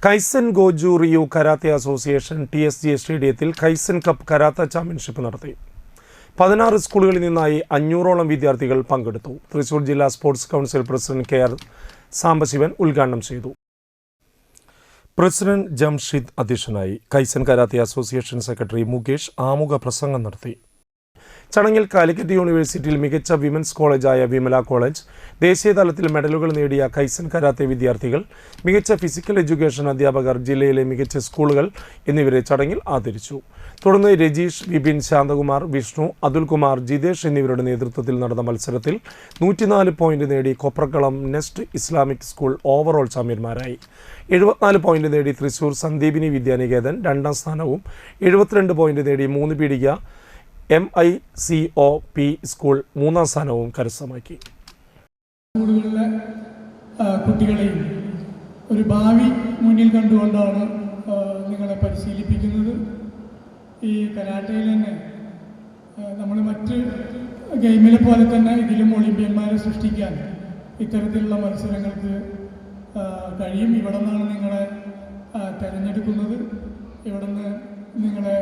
Kaizen Goju Ryu karate association TSG സ്റ്റേഡിയത്തിൽ Kaizen cup karate championship നടത്തി. 16 സ്കൂളുകളിൽ നിന്നായി 500ഓളം വിദ്യാർത്ഥികൾ പങ്കെടുത്തു. തൃശൂർ ജില്ലാ sports council president KR Sambasivan ഉദ്ഘാടനം ചെയ്തു. പ്രസിഡന്റ് ജംഷിദ് അധ്യക്ഷനായി. Kaizen karate association secretary Mukesh ആമുഖ പ്രസംഗം നടത്തി. ചടങ്ങിൽ കാലിക്കറ്റ് യൂണിവേഴ്സിറ്റിയിൽ മികച്ച വിമൻസ് കോളേജായ വിമല കോളേജ്, ദേശീയതലത്തിൽ മെഡലുകൾ നേടിയ കൈസൻ കരാത്തെ വിദ്യാർത്ഥികൾ, മികച്ച ഫിസിക്കൽ എഡ്യൂക്കേഷൻ അധ്യാപകർ, ജില്ലയിലെ മികച്ച സ്കൂളുകൾ എന്നിവരെ ചടങ്ങിൽ ആദരിച്ചു. തുടർന്ന് രജീഷ്, വിപിൻ, ശാന്തകുമാർ, വിഷ്ണു, അതുൽകുമാർ, ജിതേഷ് എന്നിവരുടെ നേതൃത്വത്തിൽ നടന്ന മത്സരത്തിൽ 104 പോയിന്റ് നേടി Koprakkalam Nest Islamic School overall ചാമ്പ്യന്മാരായി. 74 പോയിന്റ് നേടി തൃശൂർ സന്ദീപിനി വിദ്യാനികേതൻ 2ാം സ്ഥാനവും 72 പോയിന്റ് നേടി 3 പീടിക MICOP സ്കൂൾ 3ാം സ്ഥാനവും കരസ്ഥമാക്കി. സ്കൂളുകളിലെ കുട്ടികളെയും ഒരു ഭാവി മുന്നിൽ കണ്ടുകൊണ്ടാണ് നിങ്ങളെ പരിശീലിപ്പിക്കുന്നത്. ഈ കരാട്ടയിൽ തന്നെ നമ്മൾ മറ്റ് ഗെയിമിലെ പോലെ തന്നെ ഇതിലും ഒളിമ്പ്യന്മാരെ സൃഷ്ടിക്കാൻ ഇത്തരത്തിലുള്ള മത്സരങ്ങൾക്ക് കഴിയും. ഇവിടെ നിന്നാണ് നിങ്ങളെ തിരഞ്ഞെടുക്കുന്നത്. ഇവിടെ നിന്ന് നിങ്ങളെ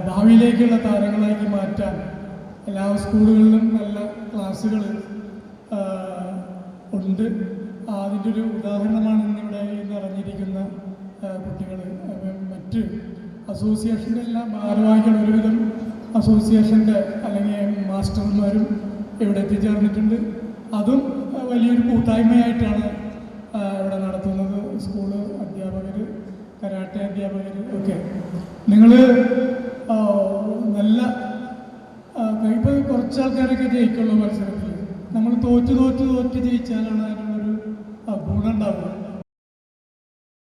ഭാവിയിലേക്കുള്ള താരങ്ങളാക്കി മാറ്റാൻ എല്ലാ സ്കൂളുകളിലും നല്ല ക്ലാസ്സുകൾ ഉണ്ട്. അതിൻ്റെ ഒരു ഉദാഹരണമാണ് ഇന്നിവിടെ നിറഞ്ഞിരിക്കുന്ന കുട്ടികൾ. മറ്റ് അസോസിയേഷൻ്റെ എല്ലാ ഭാരവാഹികൾ, ഒരുവിധം അസോസിയേഷൻ്റെ അല്ലെങ്കിൽ മാസ്റ്റർമാരും ഇവിടെ എത്തിച്ചേർന്നിട്ടുണ്ട്. അതും വലിയൊരു കൂട്ടായ്മയായിട്ടാണ് ഇവിടെ നടത്തുന്നത്. സ്കൂള് അധ്യാപകർ, കരാട്ടെ അധ്യാപകർ ഒക്കെ. നിങ്ങൾ നല്ല ഇപ്പോൾ കുറച്ച് ആൾക്കാരൊക്കെ ജയിക്കുള്ള മത്സരത്തിൽ നമ്മൾ തോറ്റ് ജയിച്ചാലാണ്